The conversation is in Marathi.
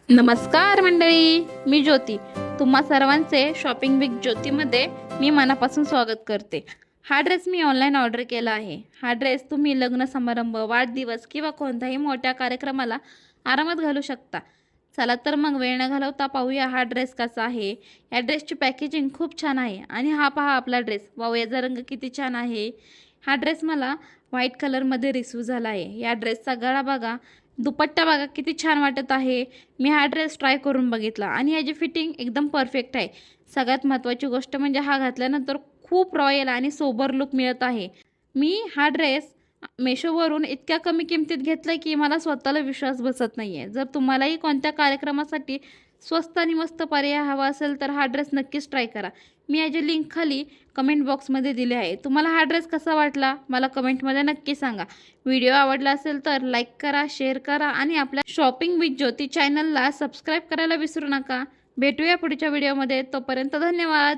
नमस्कार मंडळी, मी ज्योती. तुम्हा सर्वांचे शॉपिंग विथ ज्योतीमध्ये मी मनापासून स्वागत करते. हा ड्रेस मी ऑनलाईन ऑर्डर केला आहे. हा ड्रेस तुम्ही लग्न समारंभ, वाढदिवस किंवा कोणत्याही मोठ्या कार्यक्रमाला आरामात घालू शकता. चला तर मग वेळ न घालवता पाहूया हा ड्रेस कसा आहे. या ड्रेसची पॅकेजिंग खूप छान आहे आणि हा पहा आपला ड्रेस. वाव, याचा रंग किती छान आहे. हा ड्रेस मला व्हाईट कलरमध्ये रिसीव झाला आहे. या ड्रेसचा गळा बघा, दुपट्टा बघा किती छान वाटत आहे. मी हा ड्रेस ट्राय करून बघितला आणि याची फिटिंग एकदम परफेक्ट आहे. सगळ्यात महत्त्वाची गोष्ट म्हणजे हा घातल्यानंतर खूप रॉयल आणि सोबर लुक मिळत आहे. मी हा ड्रेस मेशोवरून इतक्या कमी किमतीत घेतला आहे की मला स्वतःला विश्वास बसत नाही आहे. जर तुम्हालाही कोणत्या कार्यक्रमासाठी स्वस्त आणि मस्त पर्याय हवा असेल तर हा ड्रेस नक्कीच ट्राय करा. मी याची लिंक खाली कमेंट बॉक्समध्ये दिली आहे. तुम्हाला हा ड्रेस कसा वाटला मला कमेंटमध्ये नक्की सांगा. व्हिडिओ आवडला असेल तर लाईक करा, शेअर करा आणि आपल्या शॉपिंग विथ ज्योती चॅनलला सबस्क्राईब करायला विसरू नका. भेटूया पुढच्या व्हिडिओमध्ये. तोपर्यंत धन्यवाद.